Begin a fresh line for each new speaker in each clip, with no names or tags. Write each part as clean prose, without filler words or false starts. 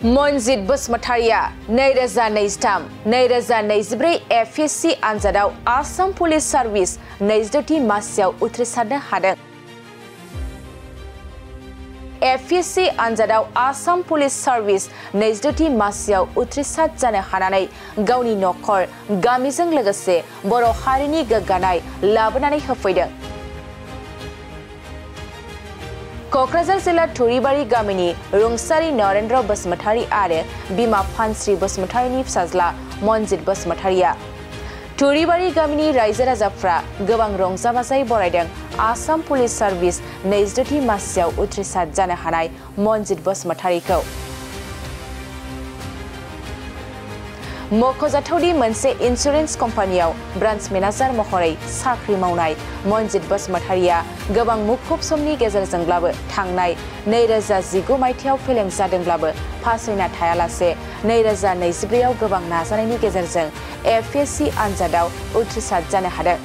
Manjit Basumatariya 2023-2024 FSC आनजादाव Assam police service 22 मासियाव उथ्रिसारनो हादों। एफएससी आनजादाव आसाम पुलिस सार्भिस 22 मासियाव उथ्रिसार जानो हानानै गावनि नखर गामिजों लोगोसे बर' हारिनि गोग्गानाय लाबोनानै होफैदों। क'क्राझार जिल्ला थुरिबारि गामिनि रुंसारि नरेन्द्र बसुमतारि आरो बिमा फानस्रि बसुमतारिनि फिसाज्ला मनजित बसुमतारिया थुरिबारि गामिनि रायजो राजाफ्रा गोबां रंजा बाजायै बरायदों आसाम पुलिस सार्भिस 22 मासियाव उथ्रिसार जानो हानाय मनजित बसुमतारिखौ। मख'जाथावदि मोनसे इन्सुरेन्स कम्पानियाव ब्रान्च मेनेजार महरै साख्रि मावनाय मनजित बसुमतारिया गोबां मुखुब समनि गेजेरजोंब्लाबो थांनाय 2019 मायथाइयाव फेलें जादोंब्लाबो फासयना थायालासे 2024 आव गोबां नाजानायनि गेजेरजों एफएससी आनजादाव उथ्रिसार जानो हादों।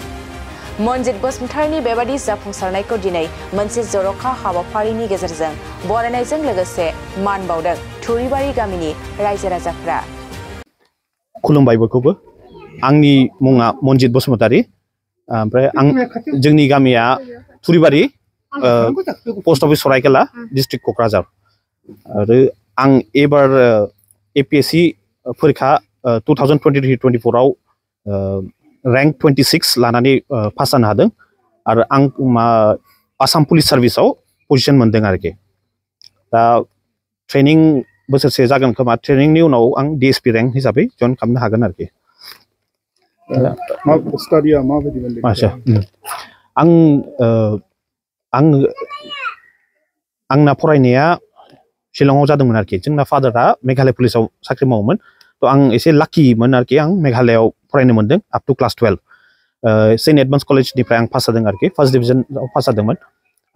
मनजित बसुमतारिनि बेबादि जाफुंसारनायखौ दिनै मोनसे जर'खा हाबाफारिनि गेजेरजों बरायनायजों लोगोसे मान बावदों थुरिबारि गामिनि रायजो राजाफ्रा।
खुलुमबाय बयखौबो। आंनि मुङा मनजित बसुमतारि। ओमफ्राय जोंनि गामिया Thuribari post office Saraikela district Kokrajhar. आरो आं एबार एपीएससी परीक्षा 2023-24 आव रैंक 26 लानानै पास जानो हादों आरो आं आसाम पुलिस सार्भिसाव पजिशन मोनदों आरोखि। दा ट्रेनिं बोसोरसे जागोन खोमा, ट्रेनिंनि उनाव आं डीएसपी रैंक हिसाबै जइन खालामनो हागोन आरोखि।
स्टाडिया माबायदि मोनदों?
आंना फरायनाया शिलंआव जादोंमोन आरोखि। जोंना फादारा मेघालय पुलिसाव साख्रि मावोमोन, थ' आं एसे लाकिमोन आरोखि। आं मेघालयाव फरायनो मोनदों आप टु क्लास 12। सेन्ट एडमन्स कलेजनिफ्राय आं पास जादों आरोखि, फार्स्ट डिभिजनाव पास जादोंमोन।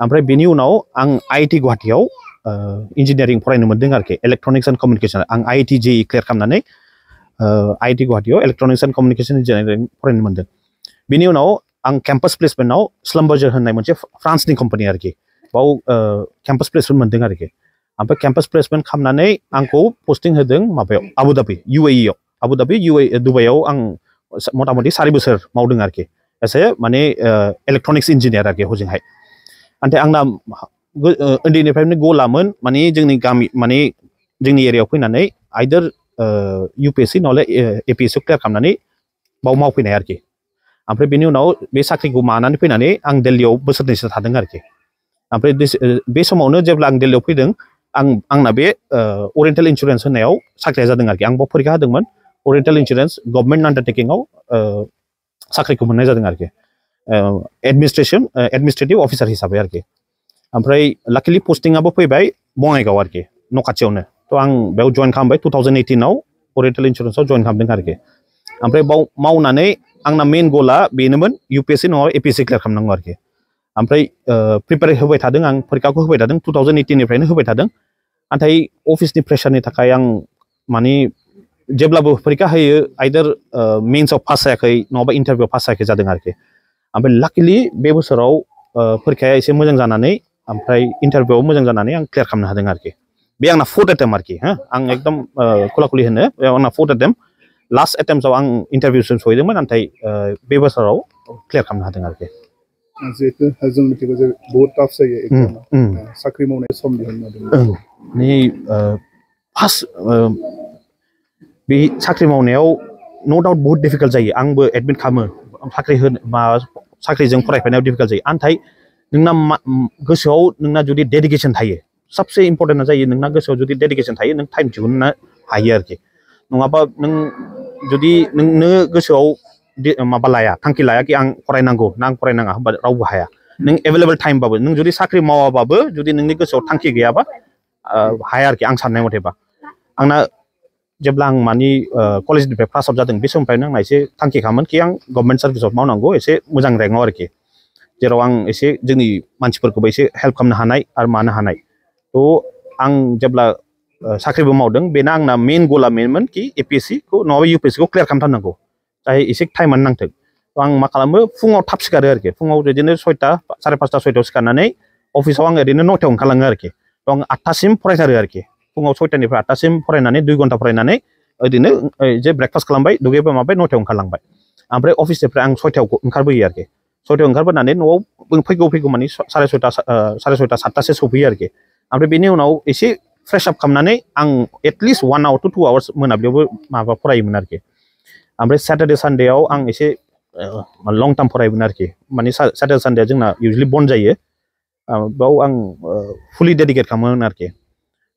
ओमफ्राय बेनि उनाव आं आईआईटी गुवाहाटीयाव इन्जिनियारिं फरायनो मोनदों आरोखि, इलेक्ट्रनिक्स एन्ड कमिउनिकेसन। आं आईआईटी जेईई क्लियार खालामनानै आईआईटी गुवाहाटीयाव इलेक्ट्रनिक्स एन्ड कमिउनिकेसन इन्जिनियारिं फरायनो मोनदों। बेनि उनाव आं केम्पास प्लेसमेन्टआव स्लाम्बार्जार होननाय मोनसे फ्रान्सनि कम्पानि आरोखि, बाव केम्पास प्लेसमेन्ट मोनदों आरोखि। ओमफ्राय केम्पास प्लेसमेन्ट खालामनानै आंखौ पस्टिं होदों माबायाव आबुधाबि इउएइआव। आबुधाबि दुबाइआव आं मथा मथि 4 बोसोर मावदों आरोखि, एसे माने इलेक्ट्रनिक्स इन्जिनियार आरोखि हजोंहाय। ओमफ्राय आंना उन्दैनिफ्रायनो गलामोन माने जोंनि गामि माने जोंनि एरियायाव फैनानै आइदार यूपीएससी नहले एपीएससी क्लियार खालामनानै बाव मावफैनाय आरोखि। ओमफ्राय बेनि उनाव बे साख्रिखौ मानानै फैनानै आं दिल्लीयाव बोसोरनैसो थादों आरोखि। ओमफ्राय बे समावनो जेब्ला आं दिल्लीयाव फैदों, आंना बे अरियेन्टेल इन्सुरेन्स होननायाव साख्रिया जादों आरोखि। आं बाव फरिखा होदोंमोन, अरियेन्टेल इन्सुरेन्स गभर्नमेन्ट आन्डारटेकिंआव साख्रिखौ मोननाय जादों आरोखि, एडमिनिस्ट्रेटिभ अफिसार हिसाबै आरोखि। ओमफ्राय लाकिलि पस्टिंआबो फैबाय बङाइगाव आरोखि, न' खाथियावनो। थ' आं बेयाव जइन खालामबाय 2018 आव अरियेन्टेल इन्सुरेन्सआव जइन खालामदों आरोखि। ओमफ्राय बाव मावनानै आंना मेइन गला बेनोमोन यूपीएससी नङाबा एपीएससी क्लियार खालामनांगौ आरोखि। ओमफ्राय प्रिपेयार होबाय थादों, आं फरिखाखौ होबाय थादों, 2018 निफ्रायनो होबाय थादों। नाथाय अफिसनि प्रेसारनि थाखाय आं माने जेब्लाबो फरिखा होयो आइदार मेइन्सआव पास जायाखै नङाबा इन्टारभिउआव पास जायाखै जादों आरोखि। ओमफ्राय लाकिलि बे बोसोराव फरिखाया एसे मोजां जानानै ओमफ्राय इन्टारभिउआव मोजां जानानै आं क्लियार खालामनो हादों आरोखि। बे आंना 4th एटेम्प्ट आरोखि। आं एकदम खुला खुलि होनो, बे आंना 4th एटेम्प्ट। लास्ट एटेम्प्टआव आं इन्टारभिउसिम सहैदोंमोन, नाथाय बे बोसोराव क्लियार खालामनो हादों आरोखि।
जिहेतु जों मिथिगौ जे बहुत टाफ जायो एग्जामा, साख्रि मावनाय सम दिहुननो
फार्स्ट बे साख्रि मावनायाव नो डाउट बहुत डिफिकाल्ट जायो। आंबो एडमिट खालामो, साख्रिजों फरायफानायाव डिफिकाल्ट जायो। नाथाय नोंना गोसोआव नोंना जुदि डेडिकेसन थायो, सबसे इम्पर्टेन्टआ जायो नोंना गोसोआव जुदि डेडिकेसन थायो, नों टाइम दिहुननो हायो आरोखि। नङाबा नों जुदि नोंनो गोसोआव माबा लाया, थांखि लाया कि आं फरायनांगौ ना आं फरायनाङा, होमबा रावबो हाया। नों एभेलेबल टाइमबाबो, नों जुदि साख्रि मावाबाबो जुदि नोंनि गोसोआव थांखि गैयाबा हाया आरोखि, आं साननाय मथेबा। आंना जेब्ला आं मानि कलेजनिफ्राय पास आउट जादों, बे समनिफ्रायनो आंना एसे थांखि खामोन कि आं गभर्नमेन्ट सार्भिसाव मावनांगौ, एसे मोजां रेंकआव आरोखि, जेराव आं एसे जोंनि मानसिफोरखौबो एसे हेल्प खालामनो हानाय आरो मानो हानाय। थ' आं जेब्ला साख्रिबो मावदों, बेना आंना मेइन गला मेनमोन कि एपीएससीखौ नङाबा यूपीएससीखौ क्लियार खालामथारनांगौ, जाय एसे टाइमानो नांथों। थ' आं मा खालामो, फुङाव थाब सिखारो आरोखि। फुङाव बिदिनो 6टा 5:30 6टायाव सिखारनानै अफिसाव आं ओरैनो 9टायाव ओंखारलाङो आरोखि। थ' आं 8टासिम फरायथारो आरोखि। फुङाव 6टानिफ्राय 8टासिम फरायनानै 2 घन्टा फरायनानै ओरैनो जे ब्रेकफास्ट खालामबाय दुगैबाय माबाय 9टायाव ओंखारलांबाय ओमफ्राय अफिसनिफ्राय आं 6टायाव ओंखारबोयो आरोखि 6टायाव ओंखारबोनानै न'आव फैगौ माने 6:30 7टासो सफैयो आरोखि ओमफ्राय बेनि उनाव एसे फ्रेश अप खालामनानै आं एटलिस्ट 1 आवर to 2 आवार्स मोनाब्लियावबो माबा फरायोमोन आरोखि ओमफ्राय सैटरडे सानडेआव आं एसे लं टार्म फरायोमोन आरोखि माने सैटरडे सानडेआ जोंना इउजुअलि बन्द जायो बेयाव आं फुलि डेडिकेट खालामोमोन आरोखि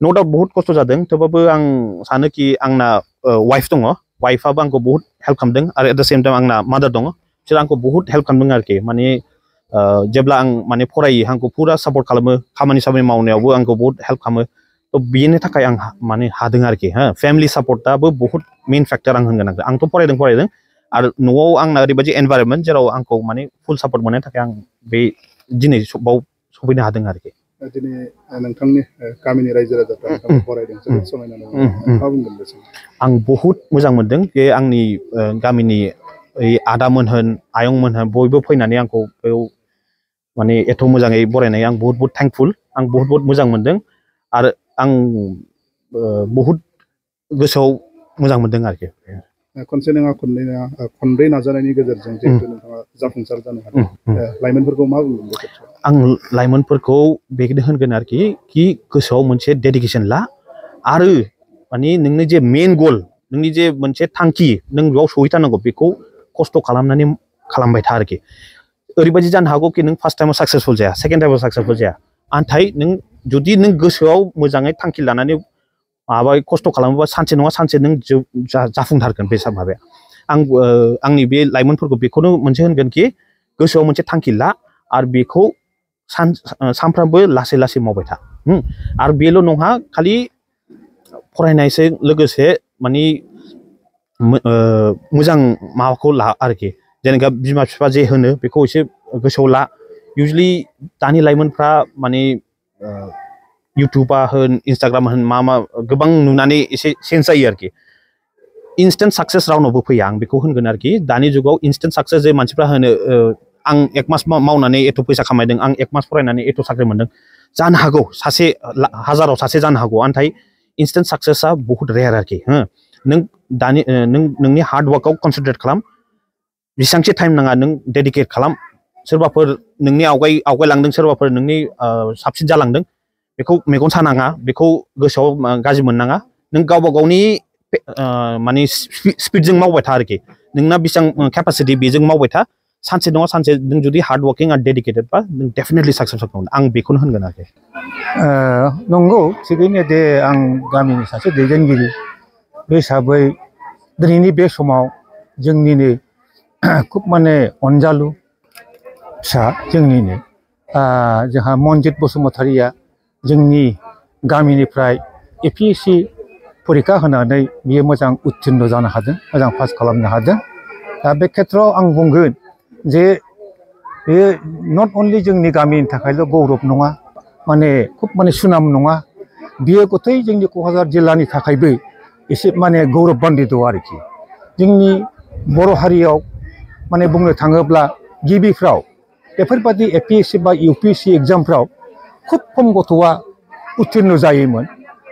नो डाउट बहुत खस्थ' जादों थेवबाबो आं सानो कि आंना वाइफ दङ वाइफआबो आंखौ बहुत हेल्प खालामदों आरो एट द सेम टाइम आंना मादार दङ बिसोर आंखौ बहुत हेल्प खालामदों आरोखि माने जेब्ला आं माने फरायो आंखौ फुरा सापर्ट खालामो खामानि मावनायावबो आंखौ बहुत हेल्प खालामो थ' बेनि थाखाय आं माने हादों आरोखि फेमिलि सापर्टआबो बहुत मेइन फेक्टर आं होनगोन आंथ' फरायदों आरो न'आव आंना ओरैबायदि एनभाइरनमेन्ट जेराव आंखौ माने फुल सापर्ट मोननायनि थाखाय आं बे दिनै बाव सफैनो हादों आरोखि
दिनै नोंथांनि गामिनि रायजो राजाफ्रा नोंथांखौ फरायदों जोबोद समायना मा बुंगोन बे
आं बहुत मोजां मोनदों बे आंनि गामिनि आदामोन होन आयंमोन होन बयबो फैनानै आंखौ बेयाव माने एथ' मोजाङै बरायनाय आं बहुत थेंकफुल आं बहुत मोजां मोनदों आरो आं बहुत गोसोआव मोजां मोनदों आरोखि
खनसे नङा खननै नङा खनब्रै नाजानायनि गेजेरजों जिहेतु नोंथाङा जाफुंसार जानो हादों लाइमोनफोरखौ मा बुंगोन बे खेत्रआव
आं लाइमोनफोरखौ बेखौनो होनगोन आरोखि कि गोसोआव मोनसे डेडिकेसन ला आरो माने नोंनि जे मेइन गल नोंनि जे मोनसे थांखि नों बेयाव सहैथारनांगौ बेखौ खस्थ' खालामनानै खालामबाय था आरोखि ओरैबायदि जानो हागौ कि नों फार्स्ट टाइमाव साक्सेसफुल जाया सेकेन्ड टाइमाव साक्सेसफुल जाया नाथाय नों जुदि नों गोसोआव मोजाङै थांखि लानानै माबा खस्थ' खालामोबा सानसे नङा सानसे नों जाफुंथारगोन बे माबाया आंनि बे लाइमोनफोरखौ बेखौनो मोनसे होनगोन कि गोसोआव मोनसे थांखि ला आरो बेखौ सानफ्रामबो लासै मावबाय था आरो बेल' नङा खालि फरायनायजों लोगोसे माने मोजां माबाखौ ला आरोखि जेनेबा बिमा बिफा जे होनो बेखौ एसे गोसोआव ला इउजुअलि दानि लाइमोनफ्रा माने इउटुबा होन इन्सटाग्राम होन मा गोबां नुनानै एसे चेन्ज जायो आरोखि इन्स्टेन्ट साक्सेस रावनावबो फैया आं बेखौ होनगोन आरोखि दानि जुगाव इन्स्टेन्ट साक्सेस जे मानसिफ्रा होनो आं 1 मास मावनानै एथ' फैसा खामायदों आं 1 मास फरायनानै एथ' साख्रि मोनदों जानो हागौ सासे हाजाराव सासे जानो हागौ नाथाय इन्स्टेन्ट साक्सेसआ बहुत रेयार आरोखि नों दानि नोंनि हार्ड वार्कआव कनसेन्ट्रेट खालाम बेसेबांसो टाइम नाङा नों डेडिकेट खालाम सोरबाफोर नोंनि आवगायलांदों सोरबाफोर नोंनि साबसिन जालांदों बेखौ मेगन सानाङा बेखौ गोसोआव गाज्रि मोननाङा नों गावबा गावनि माने स्पिडजों मावबाय था आरोखि नोंना बेसेबां केपासिटि बेजों मावबाय था सानसे नङा सानसे नों जुदि हार्ड वार्किं आरो डेडिकेटेडबा नों डेफिनेटलि साक्सेस जागोन आं बेखौनो होनगोन आरोखि
नंगौ थिगैनो दे आं गामिनि सासे दैदेनगिरि बे हिसाबै दिनैनि बे समाव जोंनिनो खुब माने अनजालु फिसा जोंनिनो जोंहा मनजित बसुमतारिया जोंनि गामिनिफ्राय APSC परिखा होनानै बियो मोजां उथ्रिन्न जानो हादों मोजां पास खालामनो हादों दा बे खेत्रआव आं बुंगोन जे बेयो नट अनलि जोंनि गामिनि थाखायल' गौरब नङा माने खुब माने सुनाम नङा बियो गथै जोंनि क'क्राझार जिल्लानि थाखायबो एसे माने गौरब बान्दित आरोखि जोंनि बर' हारियाव माने बुंनो थाङोब्ला गिबिफ्राव बेफोरबादि APSC बा UPSC एग्जामफ्राव खुब खम गथ'आ उथ्रिन्न जायोमोन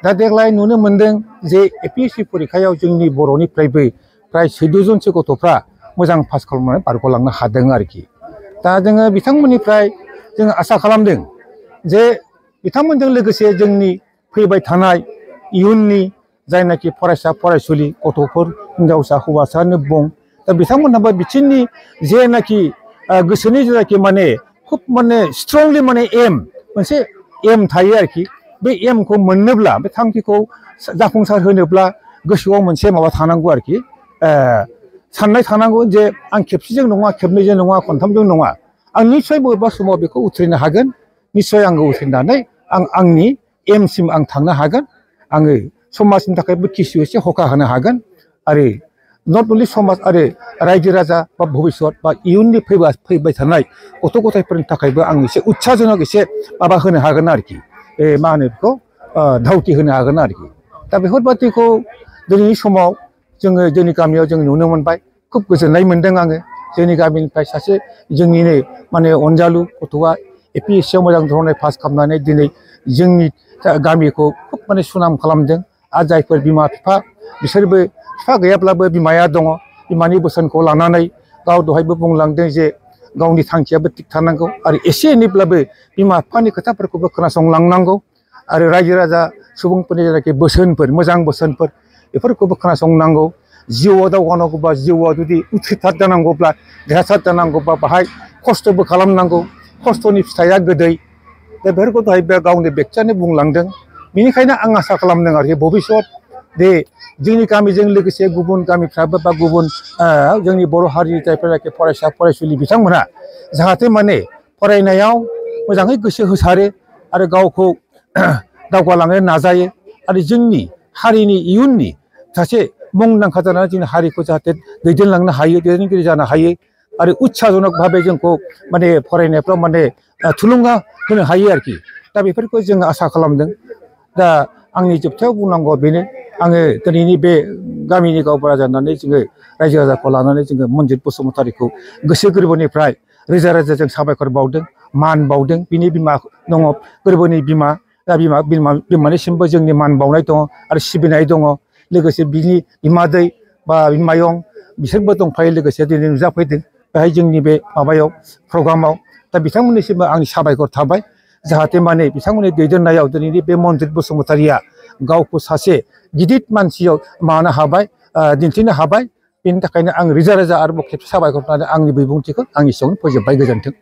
दा देग्लाय नुनो मोन्दों जे APSC परिखायाव जोंनि बर'निफ्रायबो प्राय 14 जनसो गथ'फ्रा मोजां पास खालामनानै बारग'लांनो हादों आरोखि दा जोङो बिथांमोननिफ्राय जोङो आसा खालामदों जे बिथांमोनजों लोगोसे जोंनि फैबाय थानाय इयुननि जायनाखि फरायसा फरायसुलि गथ'फोर हिन्जावसा हौवासानो बुं दा बिथांमोनहाबो बिथिंनि जेनाखि गोसोनि जेनाखि माने खुब माने स्ट्रंलि माने मोनसे एम थायो आरोखि बे एमखौ मोननोब्ला बे थांखिखौ जाफुंसार होनोब्ला गोसोआव मोनसे माबा थानांगौ आरोखि साननाय थानांगौ जे आं खेबसेजों नङा खेबनैजों नङा खनथामजों नङा आं निस्सय बबेबा समाव बेखौ उथ्रिनो हागोन निस्सय आंखौ उथ्रिनानै आं आंनि एमसिम आं थांनो हागोन आङो समाजनि थाखायबो किसु एसे हखा होनो हागोन आरो नट अनलि समाज आरो रायजो राजा बा भबिष्यत बा इयुननि फैबाय थानाय गथ' गथायफोरनि थाखायबो आं एसे उत्साहजनक एसे माबा होनो हागोन आरोखि मा होनो बेखौ धावथि होनो हागोन आरोखि दा बेफोरबादिखौ दिनैनि समाव जोङो जोंनि गामियाव जों नुनो मोनबाय खुब गोजोननाय मोनदों आङो जोंनि गामिनिफ्राय सासे जोंनिनो माने अनजालु गथ'आ APSC मोजां धरनै पास खालामनानै दिनै जोंनि गामिखौ खुब माने सुनाम खालामदों आरो जायफोर बिमा बिफा बिसोरबो बिफा गैयाब्लाबो बिमाया दङ बिमानि बोसोनखौ लानानै गाव दहायबो बुंलांदों जे गावनि थांखियाबो थिग थानांगौ आरो एसे एनैब्लाबो बिमा बिफानि खोथाफोरखौबो खोनासंलांनांगौ आरो रायजो राजा सुबुंफोरनि जेनाखि बोसोनफोर मोजां बोसोनफोर बेफोरखौबो खोनासंनांगौ जिउआव दावगानांगौबा जिउआव जुदि उथ्रिसार जानांगौब्ला देरहासार जानांगौबा बाहाय खस्थ'बो खालामनांगौ खस्थ'नि फिथाइया गोदै दा बेफोरखौ दहाय बे गावनि बेक्तियानो बुंलांदों बेनिखायनो आं आसा खालामदों आरोखि भबिष्यत बे जोंनि गामिजों लोगोसे गुबुन गामिफ्राबो बा गुबुन जोंनि बर' हारिनि जायफोरनाखि फरायसा फरायसुलि बिथांमोनहा जाहाथे माने फरायनायाव मोजाङै गोसो होसारो आरो गावखौ दावगालांनो नाजायो आरो जोंनि हारिनि इयुननि सासे मुंदांखा जानानै जोंनि हारिखौ जाहाथे दैदेनलांनो हायो दैदेनगिरि जानो हायो आरो उत्साहजनक भाबै जोंखौ माने फरायनायफ्राव माने थुलुंगा होनो हायो आरोखि दा बेफोरखौ जों आसा खालामदों दा आंनि जोबथायाव बुंनांगौआ बेनो आङो दिनैनि बे गामिनि गावबुरा जानानै जोङो रायजो राजाखौ लानानै जोङो मनजित बसुमतारीखौ गोसो गोरबोनिफ्राय रोजा रोजा जों साबायखर बावदों मान बावदों बिनि बिमा दङ गोरबोनि बिमा दा बिमानिसिमबो जोंनि मान बावनाय दङ आरो सिबिनाय दङ लोगोसे बिनि बिमादै बा बिमायं बिसोरबो दंफायो लोगोसे दिनै नुजाफैदों बेहाय जोंनि बे माबायाव प्रग्रामाव दा बिथांमोननिसिमबो आंनि साबायखर थाबाय जाहाथे माने बिथांमोननि दैदेननायाव दिनैनि बे मनजित बसुमतारीया गावखौ सासे गिदिर मानसियाव मानो हाबाय दिन्थिनो हाबाय बेनि थाखायनो आं रोजा रोजा आरोबाव खेबसे साबायखर होनानै आंनि बिबुंथिखौ आंनि सिगाङाव फोजोबबाय गोजोन्थों।